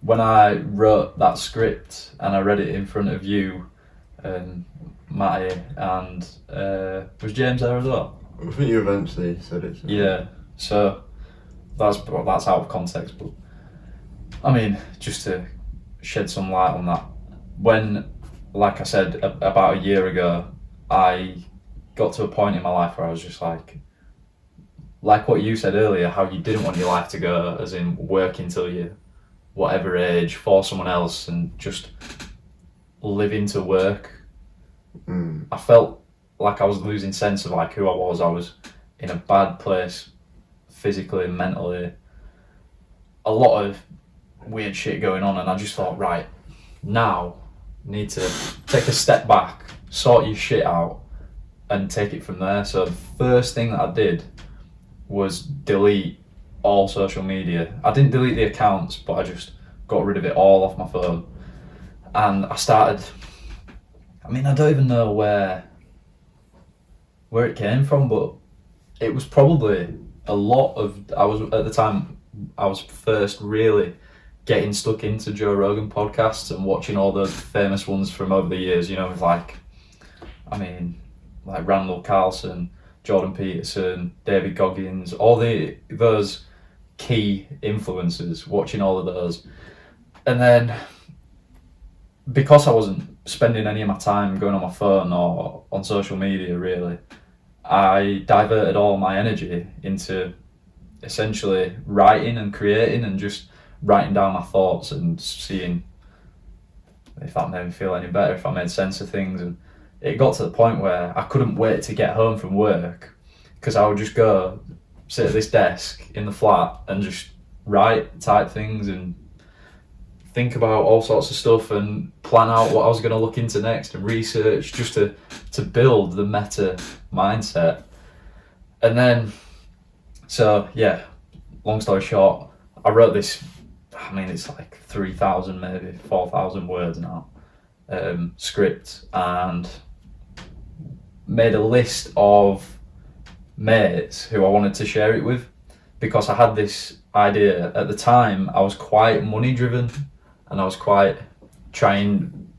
when I wrote that script and I read it in front of you and Matty and was James there as well? I think you eventually said it. Yeah, so that's out of context, but I mean, just to shed some light on that, when, like I said, about a year ago, I got to a point in my life where I was just like what you said earlier, how you didn't want your life to go, as in working till you whatever age for someone else and just living to work. I felt like I was losing sense of like who I was. I was in a bad place physically and mentally. A lot of weird shit going on, and I just thought, right, now need to take a step back, sort your shit out, and take it from there. So the first thing that I did was delete all social media. I didn't delete the accounts, but I just got rid of it all off my phone. And I started, I mean, I don't even know where it came from, but it was probably a lot of, I was first really getting stuck into Joe Rogan podcasts and watching all the famous ones from over the years, you know, with like Randall Carlson, Jordan Peterson, David Goggins, all those key influencers, watching all of those. And then because I wasn't spending any of my time going on my phone or on social media really, I diverted all my energy into essentially writing and creating and just writing down my thoughts and seeing if that made me feel any better, if I made sense of things. And it got to the point where I couldn't wait to get home from work, because I would just go sit at this desk in the flat and just type things and think about all sorts of stuff and plan out what I was going to look into next and research, just to build the meta mindset. And then, so yeah, long story short, I wrote this, I mean, it's like 3,000, maybe 4,000 words now, script, and made a list of mates who I wanted to share it with, because I had this idea. At the time, I was quite money driven and I was quite trying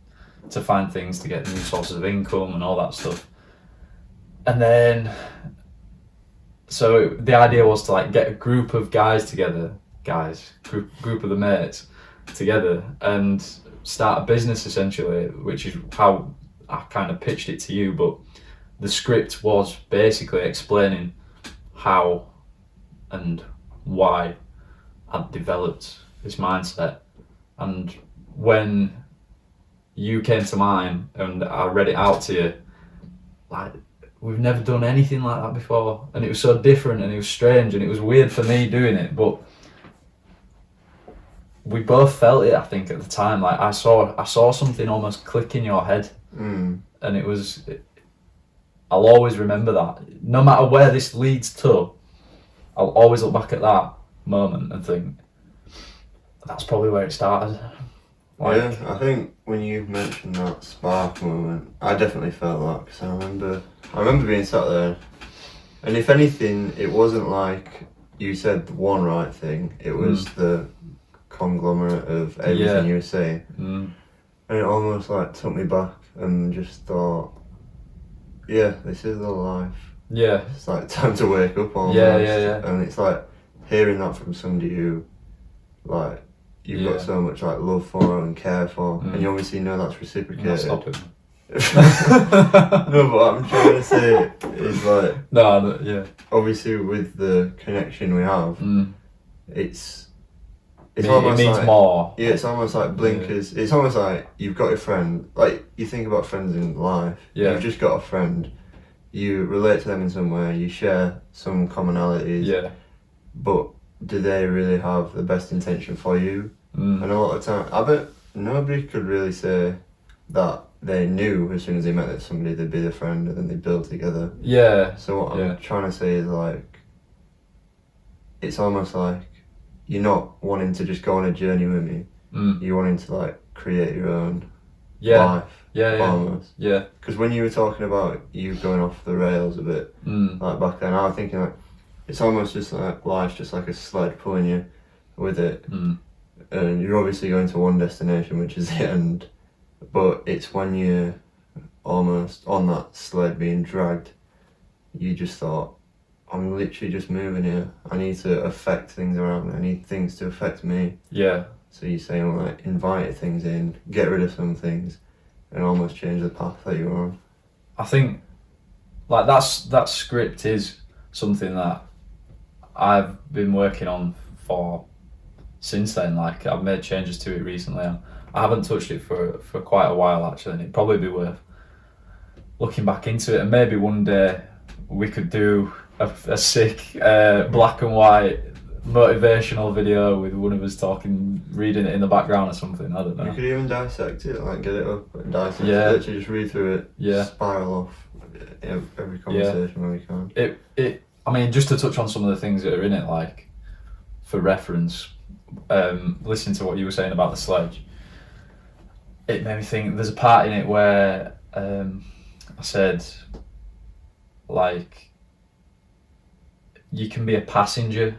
to find things to get new sources of income and all that stuff. And then, so the idea was to like get a group of guys together, group of the mates together and start a business essentially, which is how I kind of pitched it to you. But the script was basically explaining how and why I'd developed this mindset. And when you came to mind and I read it out to you, like, we've never done anything like that before, and it was so different and it was strange and it was weird for me doing it, but we both felt it, I think, at the time. Like I saw something almost click in your head, and I'll always remember that. No matter where this leads to, I'll always look back at that moment and think, that's probably where it started. Like, yeah, I think when you mentioned that spark moment, I definitely felt that, because I remember being sat there, and if anything, it wasn't like you said the one right thing, it was the conglomerate of everything you were saying. And it almost like took me back and just thought, yeah, this is the life. Yeah. It's like time to wake up almost. Yeah. And it's like hearing that from somebody who, like, you've got so much like love for and care for, and you obviously know that's reciprocated. Stop it. No, but what I'm trying to say is like, obviously with the connection we have, it almost means like, more. Yeah, it's almost like blinkers. It's almost like you've got a friend. Like, you think about friends in life. Yeah. You've just got a friend. You relate to them in some way. You share some commonalities. Yeah. But do they really have the best intention for you? And a lot of time, I bet nobody could really say that they knew as soon as they met that somebody they'd be their friend and then they'd build together. Yeah. So what I'm trying to say is, like, it's almost like you're not wanting to just go on a journey with me. You're wanting to like create your own life. Almost. Yeah. Because when you were talking about you going off the rails a bit, like back then, I was thinking like it's almost just like life's just like a sled pulling you with it. and you're obviously going to one destination, which is the end, but it's when you're almost on that sled being dragged, you just thought, I'm literally just moving here. I need to affect things around me. I need things to affect me. Yeah. So you're saying like invite things in, get rid of some things, and almost change the path that you're on. I think like that script is something that I've been working on for since then. Like I've made changes to it recently. I haven't touched it for quite a while actually, and it'd probably be worth looking back into it. And maybe one day we could do a sick black and white motivational video with one of us talking, reading it in the background or something. I don't know. You could even dissect it, like get it up and dissect it. Yeah. Literally just read through it. Yeah. Spiral off every conversation when we can. I mean, just to touch on some of the things that are in it, like for reference, listening to what you were saying about the sledge, it made me think. There's a part in it where I said, like, you can be a passenger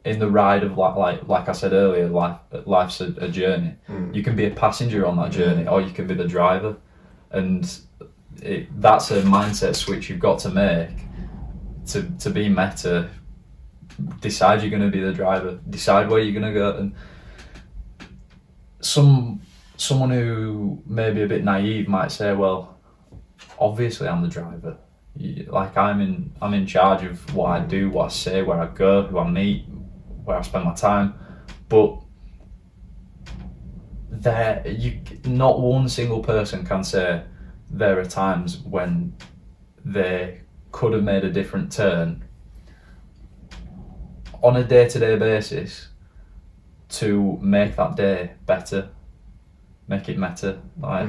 in the ride of like I said earlier, life's a journey. You can be a passenger on that journey, or you can be the driver, and that's a mindset switch you've got to make to be meta. Decide you're going to be the driver. Decide where you're going to go. And someone who may be a bit naive might say, well, obviously I'm the driver. Like I'm in charge of what I do, what I say, where I go, who I meet, where I spend my time. But not one single person can say there are times when they could have made a different turn on a day-to-day basis to make that day better, make it meta. Like,